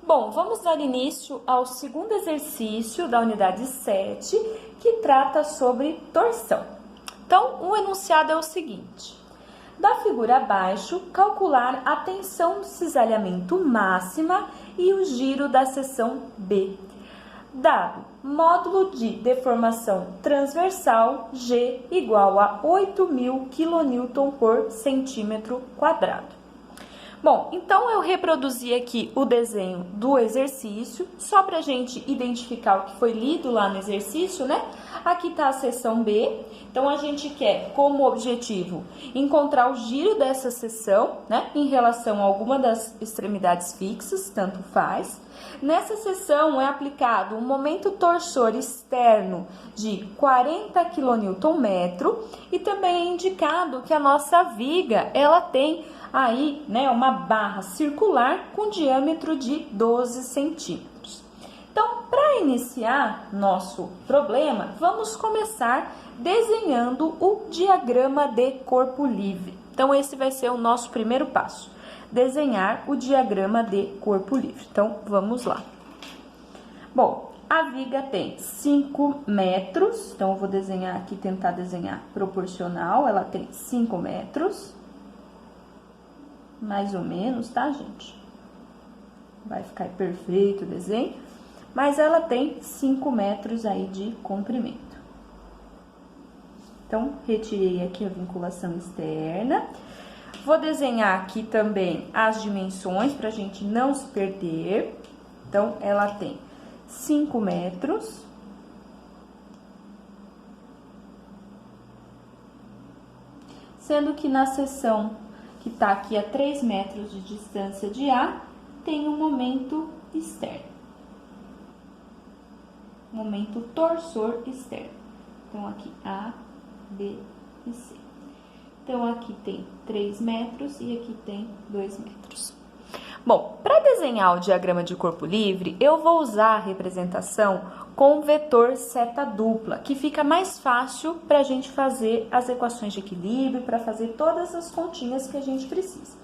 Bom, vamos dar início ao segundo exercício da unidade 7, que trata sobre torção. Então, o enunciado é o seguinte: da figura abaixo, calcular a tensão do cisalhamento máxima e o giro da seção B. Dado módulo de deformação transversal G igual a 8.000 kN por centímetro quadrado. Bom, então eu reproduzi aqui o desenho do exercício, só para a gente identificar o que foi lido lá no exercício, né? Aqui está a seção B, então a gente quer como objetivo encontrar o giro dessa seção, né? Em relação a alguma das extremidades fixas, tanto faz. Nessa seção é aplicado um momento torsor externo de 40 kN e também é indicado que a nossa viga, ela tem aí, né, uma barra circular com diâmetro de 12 centímetros. Então, para iniciar nosso problema, vamos começar desenhando o diagrama de corpo livre. Então, esse vai ser o nosso primeiro passo, desenhar o diagrama de corpo livre. Então, vamos lá. Bom, a viga tem 5 metros, então eu vou desenhar aqui, tentar desenhar proporcional, ela tem 5 metros. Mais ou menos, tá, gente? Vai ficar perfeito o desenho, mas ela tem 5 metros aí de comprimento. Então, retirei aqui a vinculação externa. Vou desenhar aqui também as dimensões para a gente não se perder. Então, ela tem 5 metros. Sendo que na seção que está aqui a 3 metros de distância de A, tem um momento externo. Momento torsor externo. Então, aqui A, B e C. Então, aqui tem 3 metros e aqui tem 2 metros. Bom, para desenhar o diagrama de corpo livre, eu vou usar a representação com vetor seta dupla, que fica mais fácil para a gente fazer as equações de equilíbrio, para fazer todas as continhas que a gente precisa.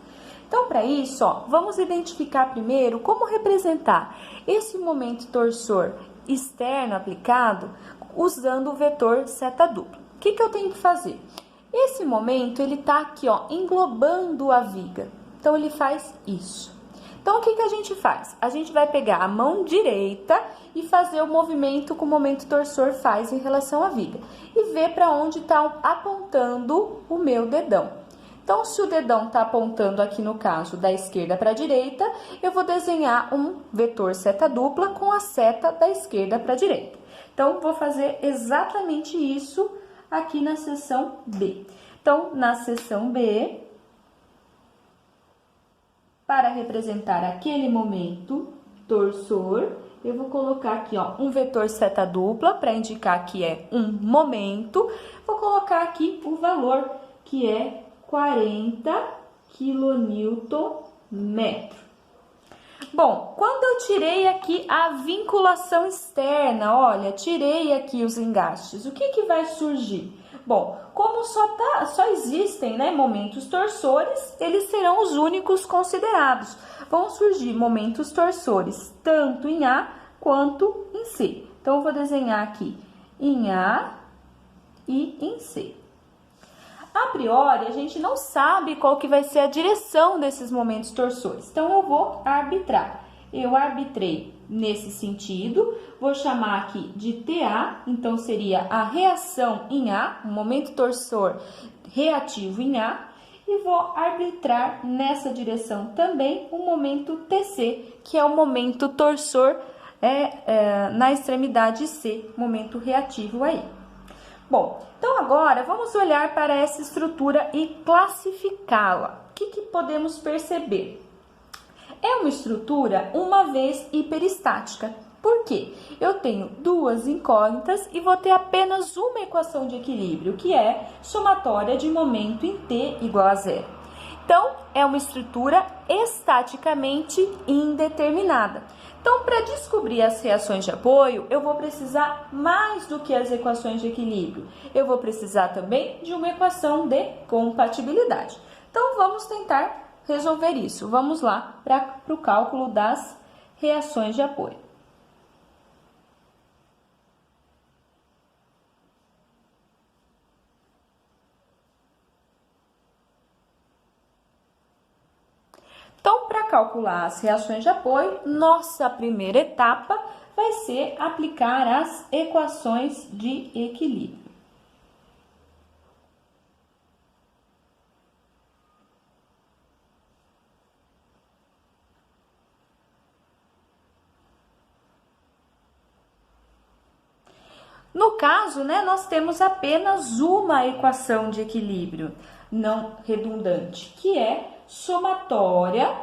Então, para isso, ó, vamos identificar primeiro como representar esse momento torsor externo aplicado usando o vetor seta dupla. O que eu tenho que fazer? Esse momento, ele tá aqui, ó, englobando a viga. Então, ele faz isso. Então, o que a gente faz? A gente vai pegar a mão direita e fazer o movimento que o momento torsor faz em relação à viga. E ver para onde está apontando o meu dedão. Então, se o dedão está apontando aqui, no caso, da esquerda para a direita, eu vou desenhar um vetor seta dupla com a seta da esquerda para a direita. Então, vou fazer exatamente isso aqui na seção B. Então, na seção B, para representar aquele momento torsor, eu vou colocar aqui, ó, um vetor seta dupla para indicar que é um momento. Vou colocar aqui o valor, que é 40 kN. Bom, quando eu tirei aqui a vinculação externa, olha, tirei aqui os engastes, o que vai surgir? Bom, como só existem, né, momentos torsores, eles serão os únicos considerados. Vão surgir momentos torsores tanto em A quanto em C. Então, eu vou desenhar aqui em A e em C. A priori, a gente não sabe qual que vai ser a direção desses momentos torsores. Então, eu vou arbitrar. Eu arbitrei nesse sentido, vou chamar aqui de TA, então seria a reação em A, um momento torsor reativo em A, e vou arbitrar nessa direção também o momento TC, que é o momento torsor na extremidade C, momento reativo aí. Bom, então agora vamos olhar para essa estrutura e classificá-la. O que podemos perceber? É uma estrutura, uma vez, hiperestática. Por quê? Eu tenho duas incógnitas e vou ter apenas uma equação de equilíbrio, que é somatória de momento em T igual a zero. Então, é uma estrutura estaticamente indeterminada. Então, para descobrir as reações de apoio, eu vou precisar mais do que as equações de equilíbrio. Eu vou precisar também de uma equação de compatibilidade. Então, vamos tentar resolver isso. Vamos lá para o cálculo das reações de apoio. Então, para calcular as reações de apoio, nossa primeira etapa vai ser aplicar as equações de equilíbrio. No caso, nós temos apenas uma equação de equilíbrio não redundante, que é somatória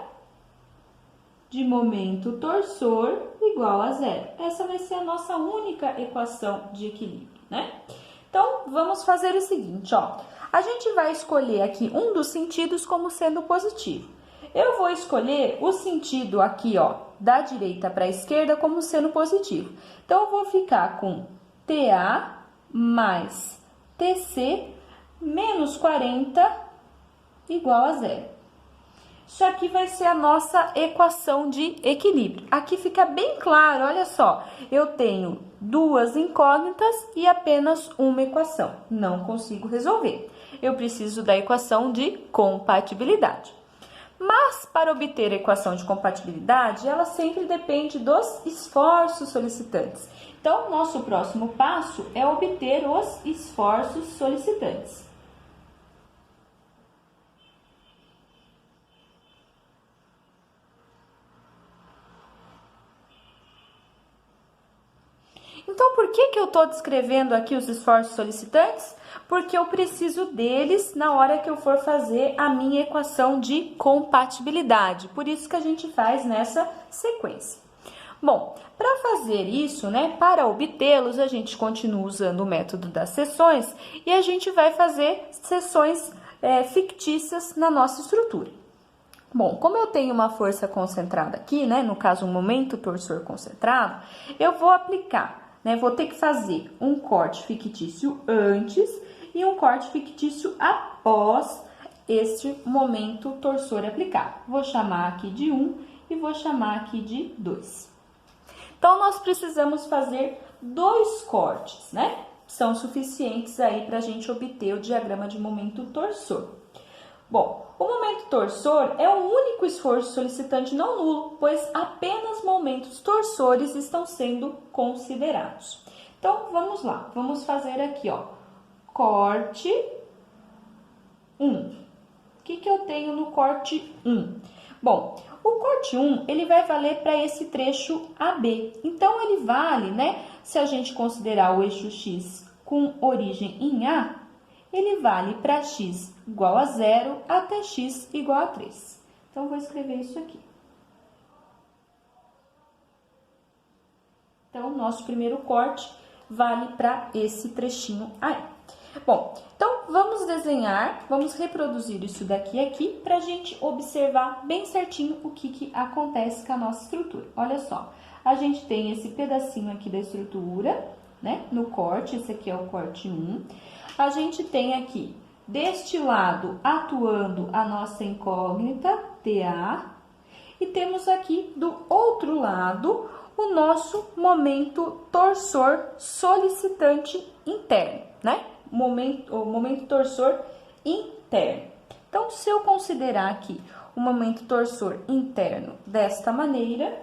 de momento torsor igual a zero. Essa vai ser a nossa única equação de equilíbrio, Então, vamos fazer o seguinte, A gente vai escolher aqui um dos sentidos como sendo positivo. Eu vou escolher o sentido aqui, da direita para a esquerda como sendo positivo. Então, eu vou ficar com TA mais TC menos 40 igual a zero. Isso aqui vai ser a nossa equação de equilíbrio. Aqui fica bem claro, olha só, eu tenho duas incógnitas e apenas uma equação. Não consigo resolver. Eu preciso da equação de compatibilidade. Mas, para obter a equação de compatibilidade, ela sempre depende dos esforços solicitantes. Então, nosso próximo passo é obter os esforços solicitantes. Então, por que eu estou descrevendo aqui os esforços solicitantes? Porque eu preciso deles na hora que eu for fazer a minha equação de compatibilidade. Por isso que a gente faz nessa sequência. Bom, para fazer isso, para obtê-los, a gente continua usando o método das seções e a gente vai fazer seções fictícias na nossa estrutura. Bom, como eu tenho uma força concentrada aqui, no caso um momento torsor concentrado, eu vou aplicar, vou ter que fazer um corte fictício antes e um corte fictício após este momento torsor aplicado. Vou chamar aqui de 1 e vou chamar aqui de 2. Então, nós precisamos fazer 2 cortes, São suficientes aí para a gente obter o diagrama de momento torsor. Bom, o momento torsor é o único esforço solicitante não nulo, pois apenas momentos torsores estão sendo considerados. Então, vamos lá. Vamos fazer aqui, corte 1. O que eu tenho no corte 1? Bom, o corte 1, ele vai valer para esse trecho AB. Então, ele vale, se a gente considerar o eixo X com origem em A, ele vale para x igual a 0 até x igual a 3. Então, vou escrever isso aqui. Então, o nosso primeiro corte vale para esse trechinho aí. Bom, então, vamos desenhar, vamos reproduzir isso daqui aqui para a gente observar bem certinho o que acontece com a nossa estrutura. Olha só, a gente tem esse pedacinho aqui da estrutura, no corte, esse aqui é o corte 1. A gente tem aqui, deste lado, atuando a nossa incógnita, TA, e temos aqui, do outro lado, o nosso momento torsor solicitante interno, O momento torsor interno. Então, se eu considerar aqui o momento torsor interno desta maneira,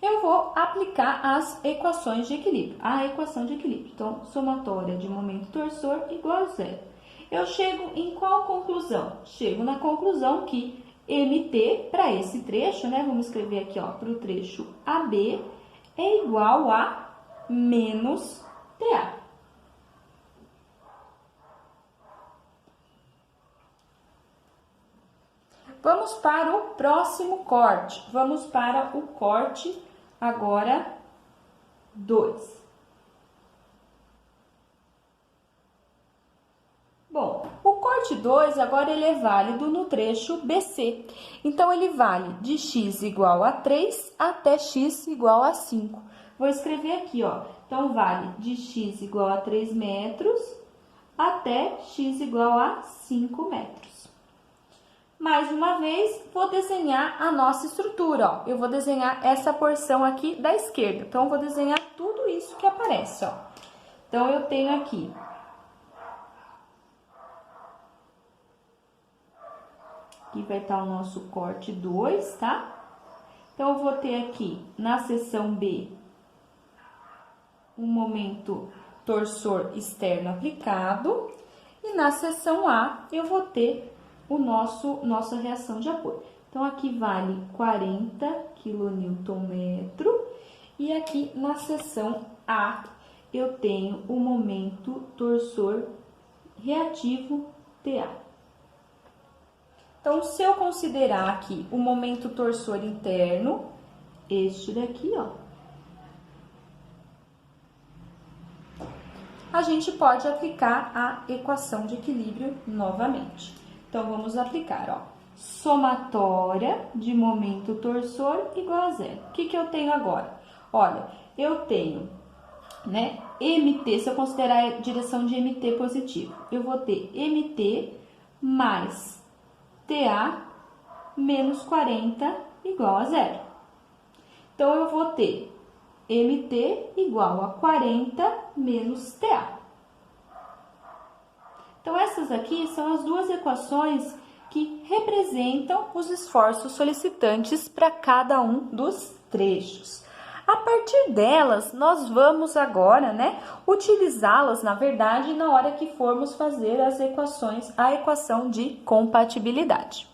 eu vou aplicar as equações de equilíbrio, a equação de equilíbrio. Então, somatória de momento torsor igual a zero. Eu chego em qual conclusão? Chego na conclusão que MT, para esse trecho, vamos escrever aqui, para o trecho AB, é igual a menos TA. Vamos para o próximo corte. Vamos para o corte agora 2. 2, agora ele é válido no trecho BC. Então, ele vale de x igual a 3 até x igual a 5. Vou escrever aqui, ó. Então, vale de x igual a 3 metros até x igual a 5 metros. Mais uma vez, vou desenhar a nossa estrutura, ó. Eu vou desenhar essa porção aqui da esquerda. Então, eu vou desenhar tudo isso que aparece, ó. Então, eu tenho aqui... Aqui vai estar o nosso corte 2, tá? Então, eu vou ter aqui, na seção B, um momento torsor externo aplicado. E na seção A, eu vou ter nossa reação de apoio. Então, aqui vale 40 kN. E aqui na seção A, eu tenho o momento torsor reativo TA. Então, se eu considerar aqui o momento torsor interno, este daqui, ó, a gente pode aplicar a equação de equilíbrio novamente. Então, vamos aplicar, ó, somatória de momento torsor igual a zero. O que eu tenho agora? Olha, eu tenho, né, MT, se eu considerar a direção de MT positivo, eu vou ter MT mais TA menos 40 igual a zero. Então, eu vou ter MT igual a 40 menos TA. Então, essas aqui são as duas equações que representam os esforços solicitantes para cada um dos trechos. A partir delas, nós vamos agora, né, utilizá-las, na verdade, na hora que formos fazer as equações, a equação de compatibilidade.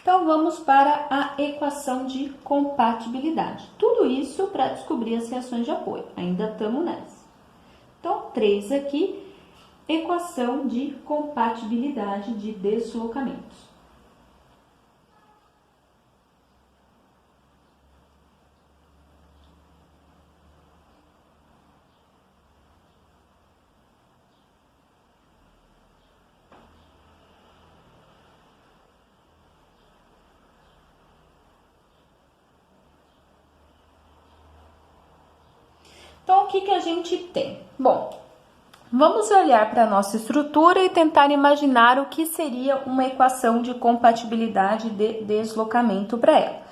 Então, vamos para a equação de compatibilidade. Tudo isso para descobrir as reações de apoio. Ainda estamos nessa. Então, 3 aqui, equação de compatibilidade de deslocamentos. Então, o que a gente tem? Bom, vamos olhar para a nossa estrutura e tentar imaginar o que seria uma equação de compatibilidade de deslocamento para ela.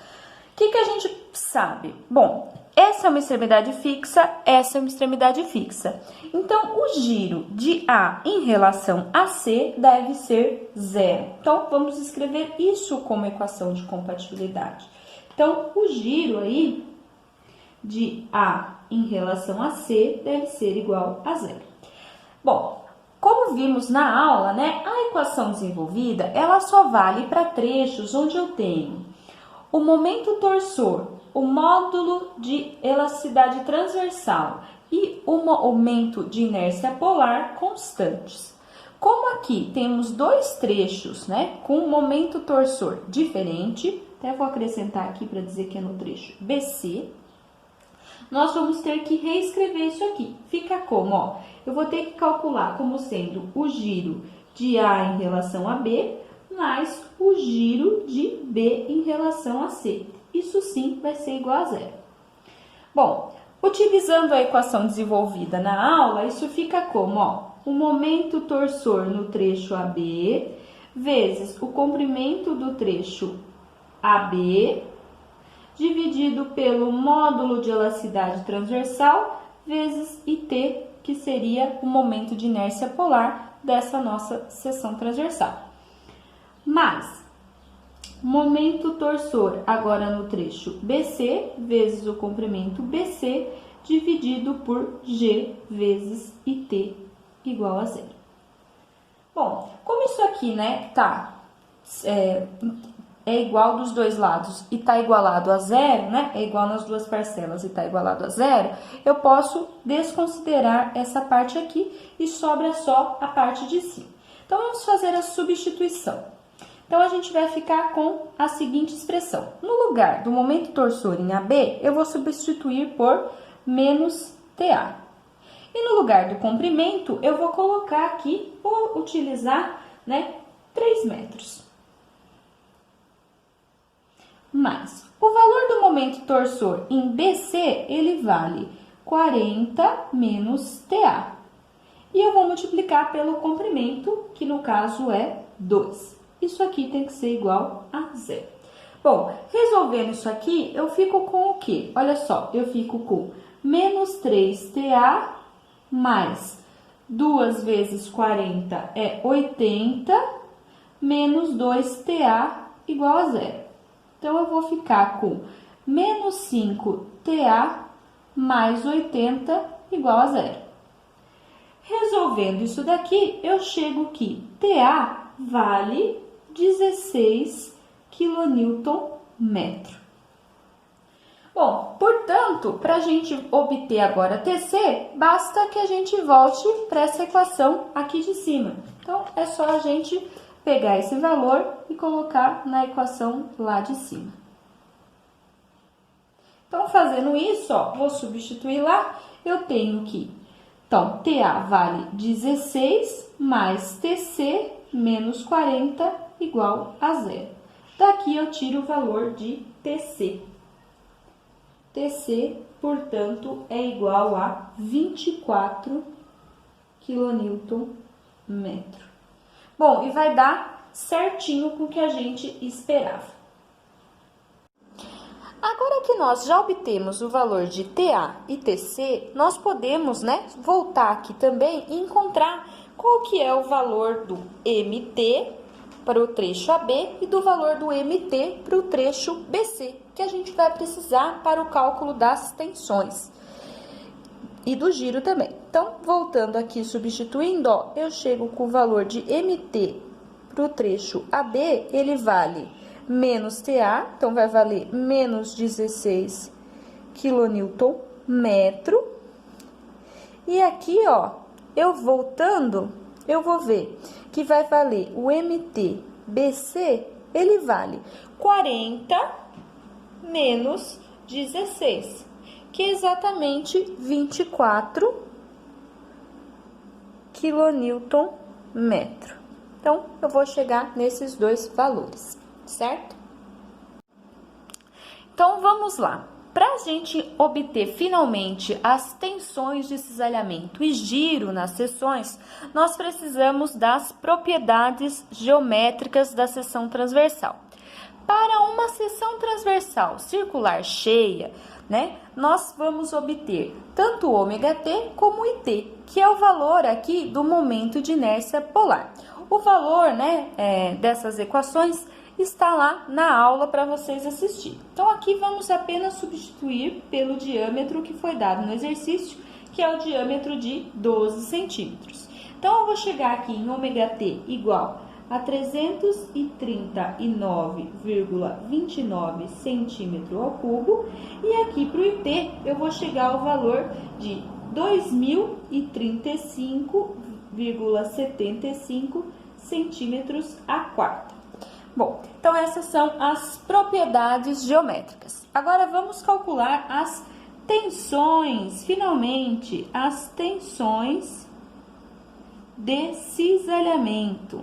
O que a gente sabe? Bom, essa é uma extremidade fixa, essa é uma extremidade fixa. Então, o giro de A em relação a C deve ser zero. Então, vamos escrever isso como equação de compatibilidade. Então, o giro aí de A em relação a C deve ser igual a zero. Bom, como vimos na aula, né, a equação desenvolvida, ela só vale para trechos onde eu tenho o momento torsor, o módulo de elasticidade transversal e o momento de inércia polar constantes. Como aqui temos dois trechos, né, com um momento torsor diferente, até vou acrescentar aqui para dizer que é no trecho BC, nós vamos ter que reescrever isso aqui. Fica como, ó, eu vou ter que calcular como sendo o giro de A em relação a B, mais o giro de B em relação a C. Isso sim vai ser igual a zero. Bom, utilizando a equação desenvolvida na aula, isso fica como, ó, o momento torsor no trecho AB, vezes o comprimento do trecho AB, dividido pelo módulo de elasticidade transversal, vezes IT, que seria o momento de inércia polar dessa nossa seção transversal. Mas, momento torsor agora no trecho BC, vezes o comprimento BC, dividido por G vezes IT, igual a zero. Bom, como isso aqui, né, é igual dos dois lados e está igualado a zero, né? É igual nas duas parcelas e está igualado a zero, eu posso desconsiderar essa parte aqui e sobra só a parte de cima. Então, vamos fazer a substituição. Então, a gente vai ficar com a seguinte expressão. No lugar do momento torsor em AB, eu vou substituir por menos TA. E no lugar do comprimento, eu vou colocar aqui, vou utilizar né? 3 metros. Mas o valor do momento torsor em BC, ele vale 40 menos TA. E eu vou multiplicar pelo comprimento, que no caso é 2. Isso aqui tem que ser igual a 0. Bom, resolvendo isso aqui, eu fico com o quê? Olha só, eu fico com menos 3TA mais 2 vezes 40 é 80, menos 2TA igual a 0. Então, eu vou ficar com menos 5TA mais 80 igual a 0. Resolvendo isso daqui, eu chego que TA vale 16 kNm. Bom, portanto, para a gente obter agora TC, basta que a gente volte para essa equação aqui de cima. Então, é só a gente pegar esse valor e colocar na equação lá de cima. Então, fazendo isso, ó, vou substituir lá, eu tenho que, então, TA vale 16 mais TC menos 40 igual a 0. Daqui eu tiro o valor de TC. TC, portanto, é igual a 24 kNm. Bom, e vai dar certinho com o que a gente esperava. Agora que nós já obtemos o valor de TA e TC, nós podemos, né, voltar aqui também e encontrar qual que é o valor do MT para o trecho AB e do valor do MT para o trecho BC, que a gente vai precisar para o cálculo das tensões e do giro também. Então, voltando aqui, substituindo, ó, eu chego com o valor de MT para o trecho AB, ele vale menos TA, então vai valer menos 16 kNm. E aqui, ó, eu voltando, eu vou ver que vai valer o MT-BC, ele vale 40 menos 16, que é exatamente 24 kNm. Então, eu vou chegar nesses dois valores, certo? Então, vamos lá. Para a gente obter finalmente as tensões de cisalhamento e giro nas seções, nós precisamos das propriedades geométricas da seção transversal. Para uma seção transversal circular cheia, né, nós vamos obter tanto o ômega-t como o IT, que é o valor aqui do momento de inércia polar. O valor, né, dessas equações está lá na aula para vocês assistirem. Então, aqui vamos apenas substituir pelo diâmetro que foi dado no exercício, que é o diâmetro de 12 centímetros. Então, eu vou chegar aqui em ômega-t igual a 339,29 centímetro ao cubo. E aqui para o IT, eu vou chegar ao valor de 2.035,75 centímetros a quarta. Bom, então essas são as propriedades geométricas. Agora vamos calcular as tensões, finalmente, as tensões de cisalhamento.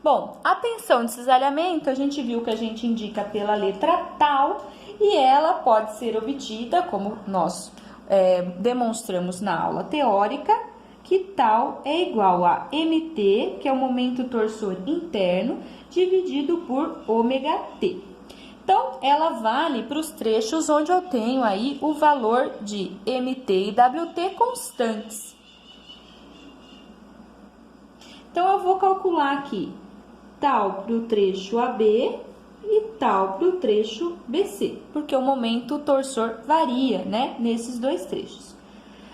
Bom, a tensão de cisalhamento, a gente viu que a gente indica pela letra tal, e ela pode ser obtida, como nós demonstramos na aula teórica, que tal é igual a MT, que é o momento torsor interno, dividido por ômega-t. Então, ela vale para os trechos onde eu tenho aí o valor de MT e WT constantes. Então, eu vou calcular aqui tal para o trecho AB e tal para o trecho BC, porque o momento torsor varia, né, nesses dois trechos.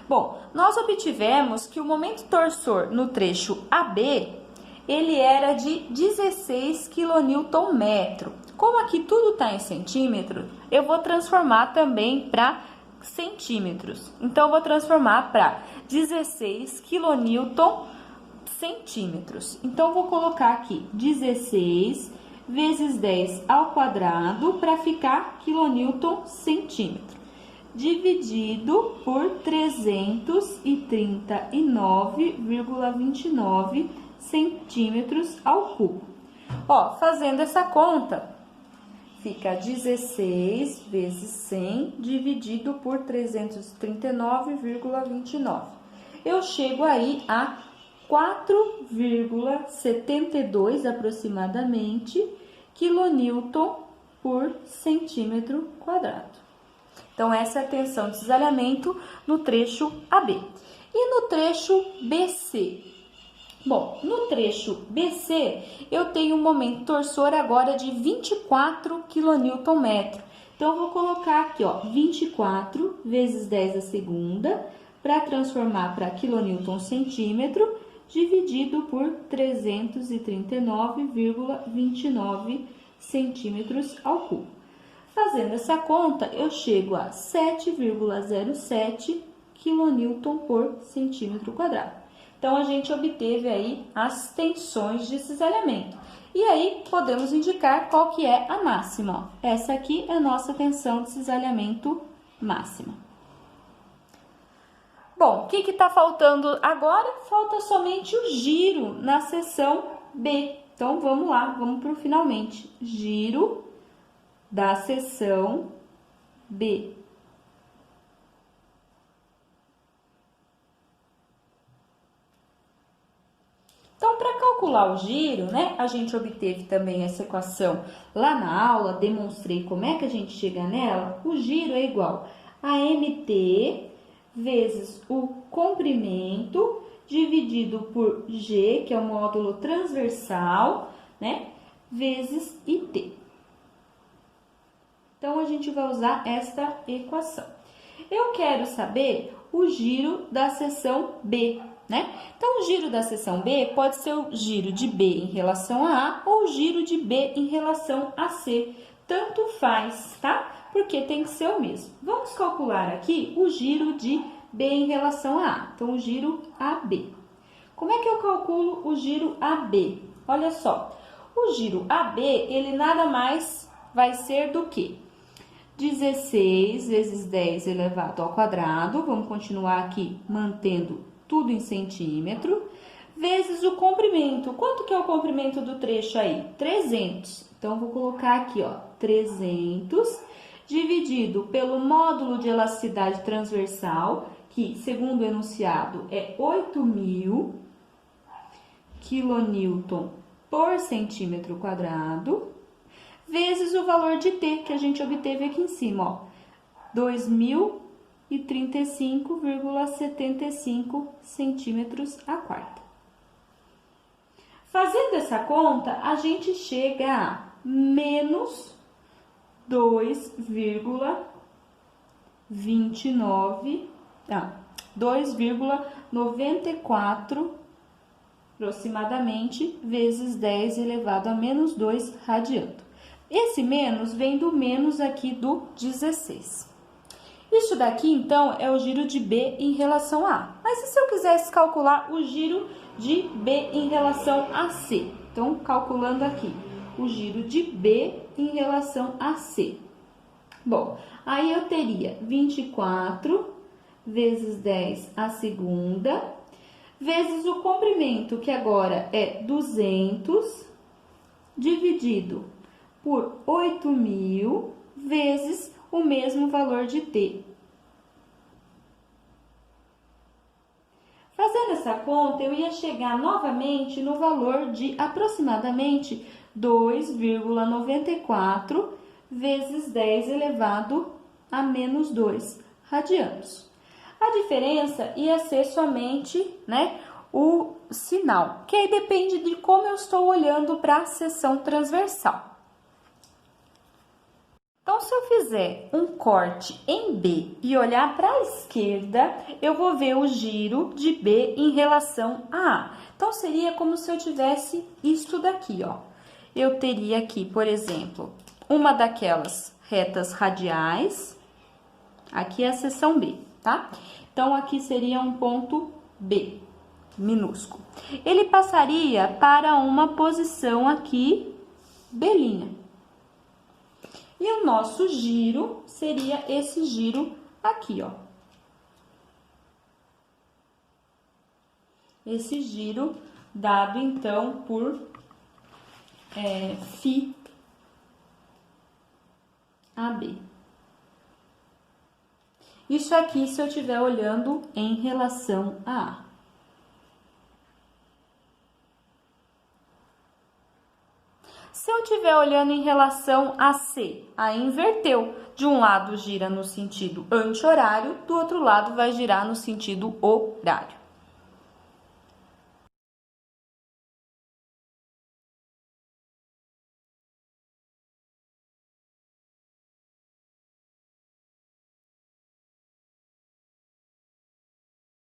Bom, nós obtivemos que o momento torsor no trecho AB, ele era de 16 kNm. Como aqui tudo está em centímetro, eu vou transformar também para centímetros. Então, eu vou transformar para 16 kNm centímetros. Então, vou colocar aqui 16 vezes 10 ao quadrado para ficar quilonewton centímetro. dividido por 339,29 centímetros ao cubo. Ó, fazendo essa conta, fica 16 vezes 100 dividido por 339,29. Eu chego aí a 4,72 aproximadamente quilonewton por centímetro quadrado. Então, essa é a tensão de cisalhamento no trecho AB. E no trecho BC? Bom, no trecho BC, eu tenho um momento torsor agora de 24 kNm. Então, eu vou colocar aqui, ó, 24 vezes 10 a segunda, para transformar para quilonewton centímetro, dividido por 339,29 centímetros ao cubo. Fazendo essa conta, eu chego a 7,07 kNm por centímetro quadrado. Então, a gente obteve aí as tensões de cisalhamento. E aí, podemos indicar qual que é a máxima. Ó. Essa aqui é a nossa tensão de cisalhamento máxima. Bom, o que está faltando agora? Falta somente o giro na seção B. Então, vamos lá, vamos para o finalmente. Giro da seção B. Então, para calcular o giro, né, a gente obteve também essa equação lá na aula, demonstrei como é que a gente chega nela. O giro é igual a mt vezes o comprimento dividido por G, que é o módulo transversal, né, vezes IT. Então, a gente vai usar esta equação. Eu quero saber o giro da seção B, né? Então, o giro da seção B pode ser o giro de B em relação a A ou o giro de B em relação a C. Tanto faz, tá? Porque tem que ser o mesmo. Vamos calcular aqui o giro de B em relação a A. Então, o giro AB. Como é que eu calculo o giro AB? Olha só, o giro AB, ele nada mais vai ser do que 16 vezes 10 elevado ao quadrado, vamos continuar aqui mantendo tudo em centímetro, vezes o comprimento. Quanto que é o comprimento do trecho aí? 300. Então, vou colocar aqui, ó, 300 dividido pelo módulo de elasticidade transversal, que, segundo o enunciado, é 8.000 kN por centímetro quadrado, vezes o valor de T, que a gente obteve aqui em cima, ó, 2.035,75 centímetros a quarta. Fazendo essa conta, a gente chega a menos 2,94 aproximadamente vezes 10 elevado a menos 2 radiando. Esse menos vem do menos aqui do 16. Isso daqui, então, é o giro de B em relação a A. Mas e se eu quisesse calcular o giro de B em relação a C? Então, calculando aqui o giro de B em relação a C. Bom, aí eu teria 24 vezes 10 a segunda, vezes o comprimento, que agora é 200, dividido por 8.000 vezes o mesmo valor de T. Fazendo essa conta, eu ia chegar novamente no valor de aproximadamente 2,94 vezes 10 elevado a menos 2 radianos. A diferença ia ser somente, né, o sinal, que aí depende de como eu estou olhando para a seção transversal. Então, se eu fizer um corte em B e olhar para a esquerda, eu vou ver o giro de B em relação a A. Então, seria como se eu tivesse isto daqui, ó. Eu teria aqui, por exemplo, uma daquelas retas radiais. Aqui é a seção B, tá? Então, aqui seria um ponto B, minúsculo. Ele passaria para uma posição aqui, B'. E o nosso giro seria esse giro aqui, ó. Esse giro dado, então, por φ AB. Isso aqui se eu estiver olhando em relação a A. Se eu estiver olhando em relação a C, aí inverteu. De um lado gira no sentido anti-horário, do outro lado vai girar no sentido horário.